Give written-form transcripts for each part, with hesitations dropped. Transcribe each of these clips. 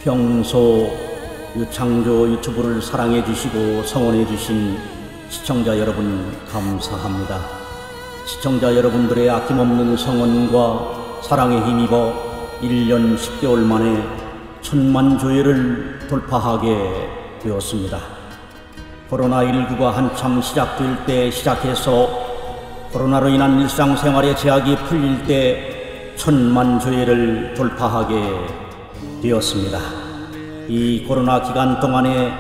평소 유창조 유튜브를 사랑해 주시고 성원해 주신 시청자 여러분 감사합니다. 시청자 여러분들의 아낌없는 성원과 사랑에 힘입어 1년 10개월 만에 1000만 조회를 돌파하게 되었습니다. 코로나19가 한참 시작될 때 시작해서 코로나로 인한 일상생활의 제약이 풀릴 때 1000만 조회를 돌파하게 되었습니다. 이 코로나 기간 동안에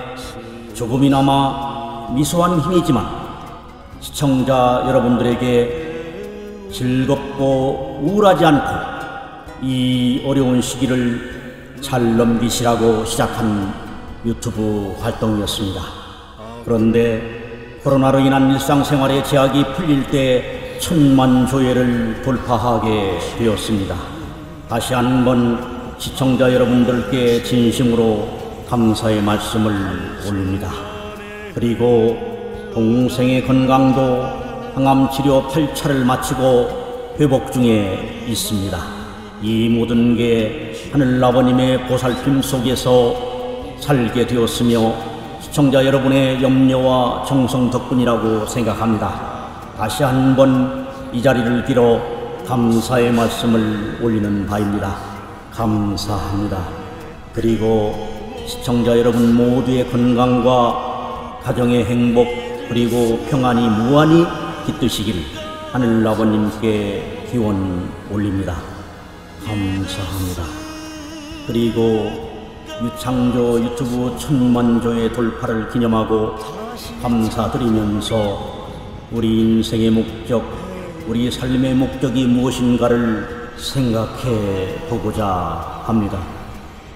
조금이나마 미소한 힘이지만 시청자 여러분들에게 즐겁고 우울하지 않고 이 어려운 시기를 잘 넘기시라고 시작한 유튜브 활동이었습니다. 그런데 코로나로 인한 일상생활의 제약이 풀릴 때 1000만 조회를 돌파하게 되었습니다. 다시 한번 시청자 여러분들께 진심으로 감사의 말씀을 올립니다. 그리고 동생의 건강도 항암치료 8차를 마치고 회복 중에 있습니다. 이 모든 게 하늘아버님의 보살핌 속에서 살게 되었으며 시청자 여러분의 염려와 정성 덕분이라고 생각합니다. 다시 한번 이 자리를 빌어 감사의 말씀을 올리는 바입니다. 감사합니다. 그리고 시청자 여러분 모두의 건강과 가정의 행복 그리고 평안이 무한히 깃드시길 하늘아버님께 기원 올립니다. 감사합니다. 그리고 유창조 유튜브 1000만 조회 돌파를 기념하고 감사드리면서 우리 인생의 목적, 우리 삶의 목적이 무엇인가를 생각해 보고자 합니다.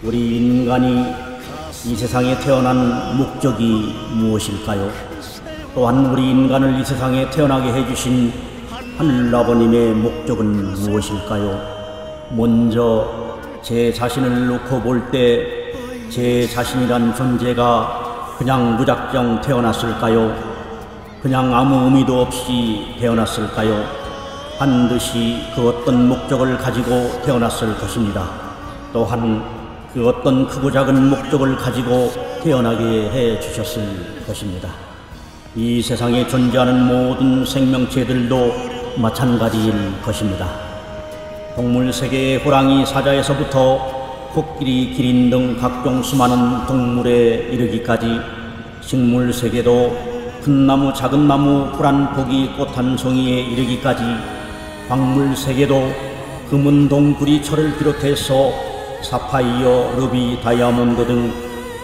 우리 인간이 이 세상에 태어난 목적이 무엇일까요? 또한 우리 인간을 이 세상에 태어나게 해주신 하늘아버님의 목적은 무엇일까요? 먼저 제 자신을 놓고 볼 때 제 자신이란 존재가 그냥 무작정 태어났을까요? 그냥 아무 의미도 없이 태어났을까요? 반드시 그 어떤 목적을 가지고 태어났을 것입니다. 또한 그 어떤 크고 작은 목적을 가지고 태어나게 해 주셨을 것입니다. 이 세상에 존재하는 모든 생명체들도 마찬가지일 것입니다. 동물 세계의 호랑이, 사자에서부터 코끼리, 기린 등 각종 수많은 동물에 이르기까지 식물 세계도 큰 나무, 작은 나무, 푸란 포기, 꽃 한 송이에 이르기까지 광물 세계도 금은, 동, 구리, 철을 비롯해서 사파이어, 루비, 다이아몬드 등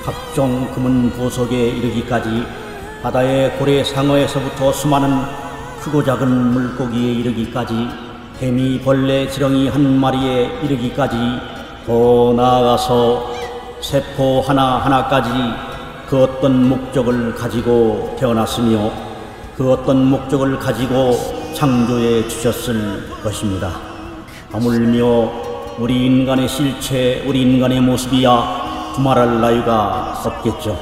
각종 금은 보석에 이르기까지 바다의 고래, 상어에서부터 수많은 크고 작은 물고기에 이르기까지 개미, 벌레, 지렁이 한 마리에 이르기까지 더 나아가서 세포 하나하나까지 그 어떤 목적을 가지고 태어났으며 그 어떤 목적을 가지고 창조해 주셨을 것입니다. 하물며 우리 인간의 실체, 우리 인간의 모습이야 두말할 나위가 없겠죠.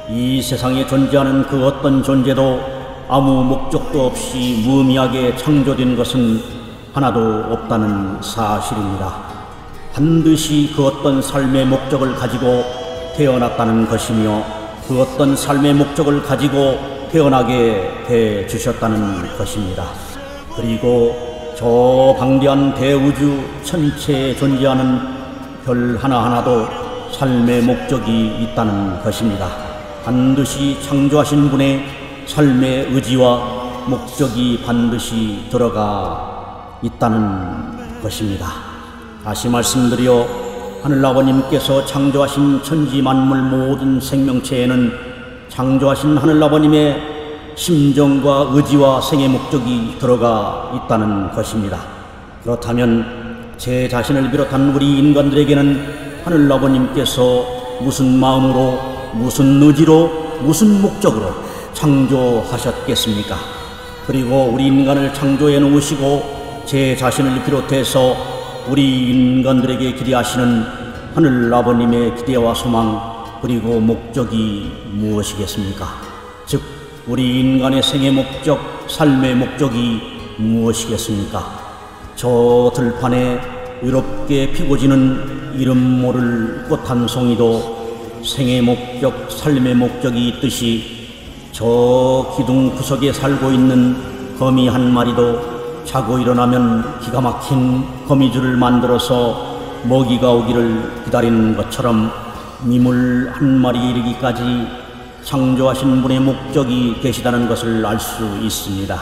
이 세상에 존재하는 그 어떤 존재도 아무 목적도 없이 무의미하게 창조된 것은 하나도 없다는 사실입니다. 반드시 그 어떤 삶의 목적을 가지고 태어났다는 것이며 그 어떤 삶의 목적을 가지고 태어나게 해 주셨다는 것입니다. 그리고 저 방대한 대우주 전체에 존재하는 별 하나하나도 삶의 목적이 있다는 것입니다. 반드시 창조하신 분의 삶의 의지와 목적이 반드시 들어가 있다는 것입니다. 다시 말씀드려 하늘아버님께서 창조하신 천지만물 모든 생명체에는 창조하신 하늘아버님의 심정과 의지와 생의 목적이 들어가 있다는 것입니다. 그렇다면 제 자신을 비롯한 우리 인간들에게는 하늘아버님께서 무슨 마음으로, 무슨 의지로, 무슨 목적으로 창조하셨겠습니까? 그리고 우리 인간을 창조해 놓으시고 제 자신을 비롯해서 우리 인간들에게 기대하시는 하늘아버님의 기대와 소망 그리고 목적이 무엇이겠습니까? 즉 우리 인간의 생의 목적, 삶의 목적이 무엇이겠습니까? 저 들판에 유럽게 피고 지는 이름 모를 꽃 한 송이도 생의 목적, 삶의 목적이 있듯이 저 기둥 구석에 살고 있는 거미 한 마리도 자고 일어나면 기가 막힌 거미줄을 만들어서 먹이가 오기를 기다리는 것처럼 미물 한 마리 이르기까지 창조하신 분의 목적이 계시다는 것을 알 수 있습니다.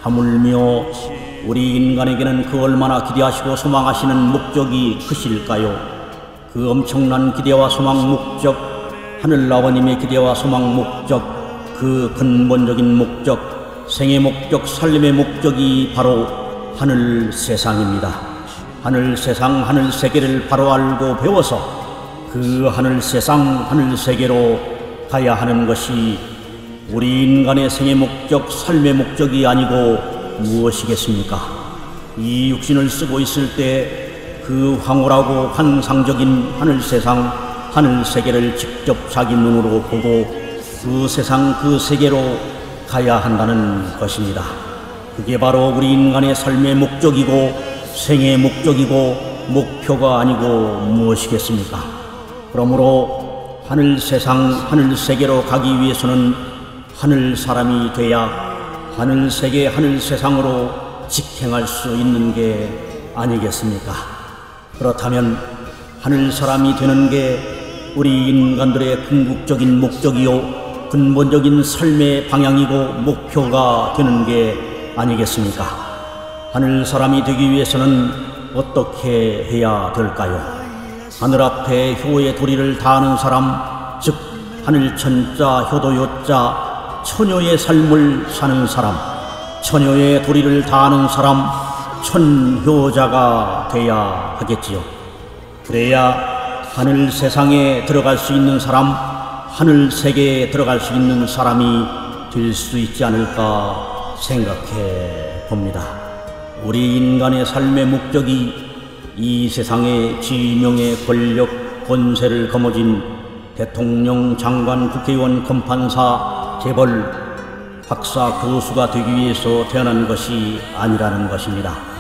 하물며 우리 인간에게는 그 얼마나 기대하시고 소망하시는 목적이 크실까요? 그 엄청난 기대와 소망 목적, 하늘 아버님의 기대와 소망 목적, 그 근본적인 목적, 생의 목적, 삶의 목적이 바로 하늘 세상입니다. 하늘 세상, 하늘 세계를 바로 알고 배워서 그 하늘 세상, 하늘 세계로 가야 하는 것이 우리 인간의 생의 목적, 삶의 목적이 아니고 무엇이겠습니까? 이 육신을 쓰고 있을 때 그 황홀하고 환상적인 하늘 세상, 하늘 세계를 직접 자기 눈으로 보고 그 세상, 그 세계로 가야 한다는 것입니다. 그게 바로 우리 인간의 삶의 목적이고 생의 목적이고 목표가 아니고 무엇이겠습니까? 그러므로 하늘 세상, 하늘 세계로 가기 위해서는 하늘 사람이 돼야 하늘 세계, 하늘 세상으로 직행할 수 있는 게 아니겠습니까? 그렇다면 하늘 사람이 되는 게 우리 인간들의 궁극적인 목적이요 근본적인 삶의 방향이고 목표가 되는 게 아니겠습니까? 하늘 사람이 되기 위해서는 어떻게 해야 될까요? 하늘 앞에 효의 도리를 다하는 사람, 즉 하늘 천자, 효도 요자, 처녀의 삶을 사는 사람, 처녀의 도리를 다하는 사람, 천효자가 돼야 하겠지요. 그래야 하늘 세상에 들어갈 수 있는 사람, 하늘 세계에 들어갈 수 있는 사람이 될 수 있지 않을까 생각해 봅니다. 우리 인간의 삶의 목적이 이 세상의 지명의 권력, 권세를 거머쥔 대통령, 장관, 국회의원, 검판사, 재벌, 박사, 교수가 되기 위해서 태어난 것이 아니라는 것입니다.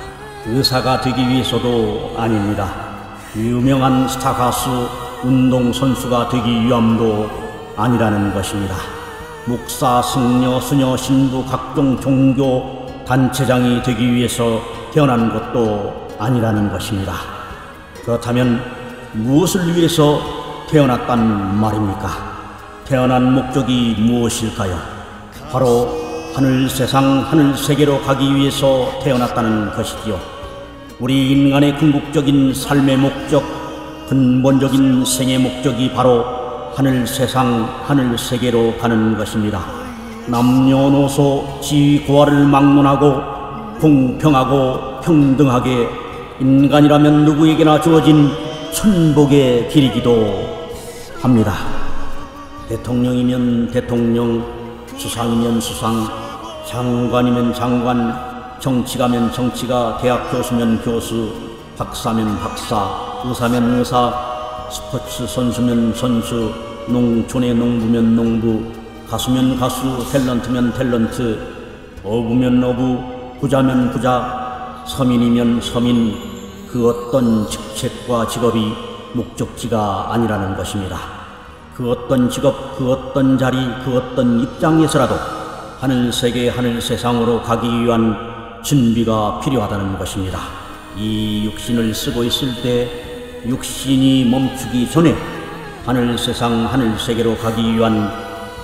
의사가 되기 위해서도 아닙니다. 유명한 스타 가수, 운동선수가 되기 위함도 아니라는 것입니다. 목사, 승려, 수녀, 신부, 각종 종교 단체장이 되기 위해서 태어난 것도 아니라는 것입니다. 그렇다면 무엇을 위해서 태어났단 말입니까? 태어난 목적이 무엇일까요? 바로 하늘 세상, 하늘 세계로 가기 위해서 태어났다는 것이지요. 우리 인간의 궁극적인 삶의 목적, 근본적인 생의 목적이 바로 하늘 세상, 하늘 세계로 가는 것입니다. 남녀노소 지위고하를 막론하고 공평하고 평등하게 인간이라면 누구에게나 주어진 천복의 길이기도 합니다. 대통령이면 대통령, 수상이면 수상, 장관이면 장관, 정치가면 정치가, 대학 교수면 교수, 박사면 박사, 의사면 의사, 스포츠 선수면 선수, 농촌의 농부면 농부, 가수면 가수, 탤런트면 탤런트, 어부면 어부, 부자면 부자, 서민이면 서민, 그 어떤 직책과 직업이 목적지가 아니라는 것입니다. 그 어떤 직업, 그 어떤 자리, 그 어떤 입장에서라도 하늘 세계, 하늘 세상으로 가기 위한 준비가 필요하다는 것입니다. 이 육신을 쓰고 있을 때 육신이 멈추기 전에 하늘 세상, 하늘 세계로 가기 위한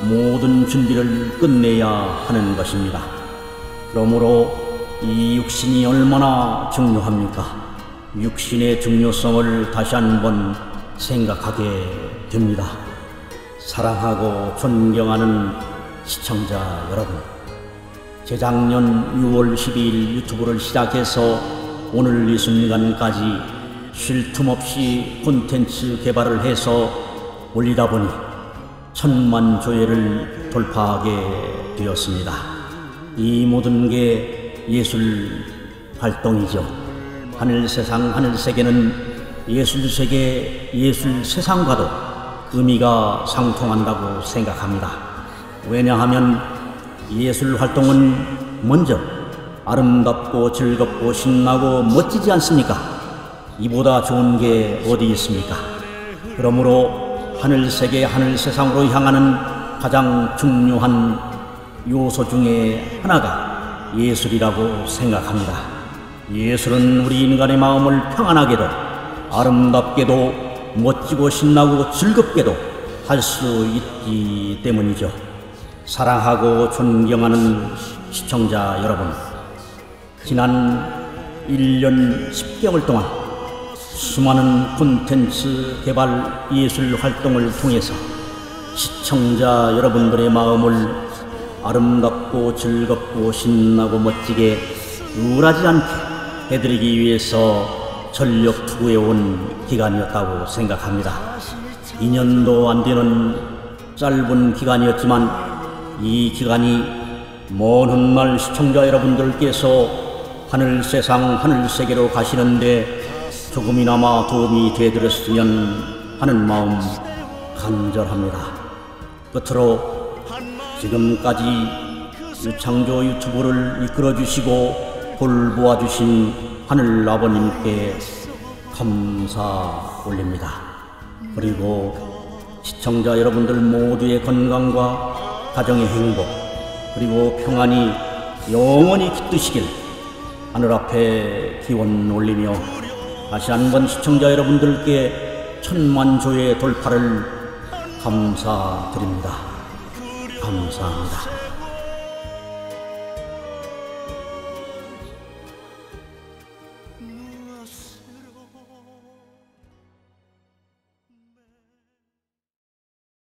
모든 준비를 끝내야 하는 것입니다. 그러므로 이 육신이 얼마나 중요합니까? 육신의 중요성을 다시 한번 생각하게 됩니다. 사랑하고 존경하는 시청자 여러분, 재작년 6월 12일 유튜브를 시작해서 오늘 이 순간까지 쉴 틈 없이 콘텐츠 개발을 해서 올리다 보니 1000만 조회를 돌파하게 되었습니다. 이 모든 게 예술 활동이죠. 하늘 세상, 하늘 세계는 예술 세계, 예술 세상과도 의미가 상통한다고 생각합니다. 왜냐하면 예술 활동은 먼저 아름답고 즐겁고 신나고 멋지지 않습니까? 이보다 좋은 게 어디 있습니까? 그러므로 하늘세계 하늘세상으로 향하는 가장 중요한 요소 중에 하나가 예술이라고 생각합니다. 예술은 우리 인간의 마음을 평안하게도 아름답게도 멋지고 신나고 즐겁게도 할 수 있기 때문이죠. 사랑하고 존경하는 시청자 여러분, 지난 1년 10개월 동안 수많은 콘텐츠 개발 예술 활동을 통해서 시청자 여러분들의 마음을 아름답고 즐겁고 신나고 멋지게 우울하지 않게 해드리기 위해서 전력 투구해온 기간이었다고 생각합니다. 2년도 안 되는 짧은 기간이었지만 이 기간이 먼 훗날 시청자 여러분들께서 하늘세상 하늘세계로 가시는데 조금이나마 도움이 되드렸으면 하는 마음 간절합니다. 끝으로 지금까지 유창조 유튜브를 이끌어주시고 돌보아주신 하늘 아버님께 감사 올립니다. 그리고 시청자 여러분들 모두의 건강과 가정의 행복 그리고 평안이 영원히 깃드시길 하늘 앞에 기원 올리며 다시 한번 시청자 여러분들께 천만조의 돌파를 감사드립니다. 감사합니다.